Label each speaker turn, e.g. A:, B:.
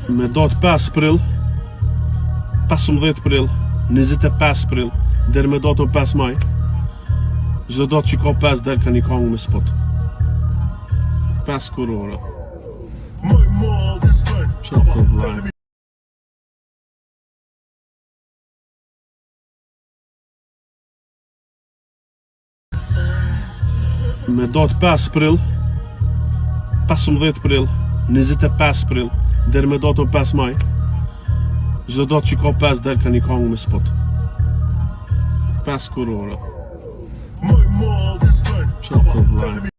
A: Me datë 5 prill, 15 prill, 25 prill, deri me datën 5 maj, çdo datë që ka 5 del ka një këngë me spot. 5 kurora. Çfarë po vllai? Me datë 5 prill, 15 prill, 25 prill, deri me datën 5 maj, çdo datë që ka 5 del ka një këngë me spot. 5 kurora. Çfarë po vllai?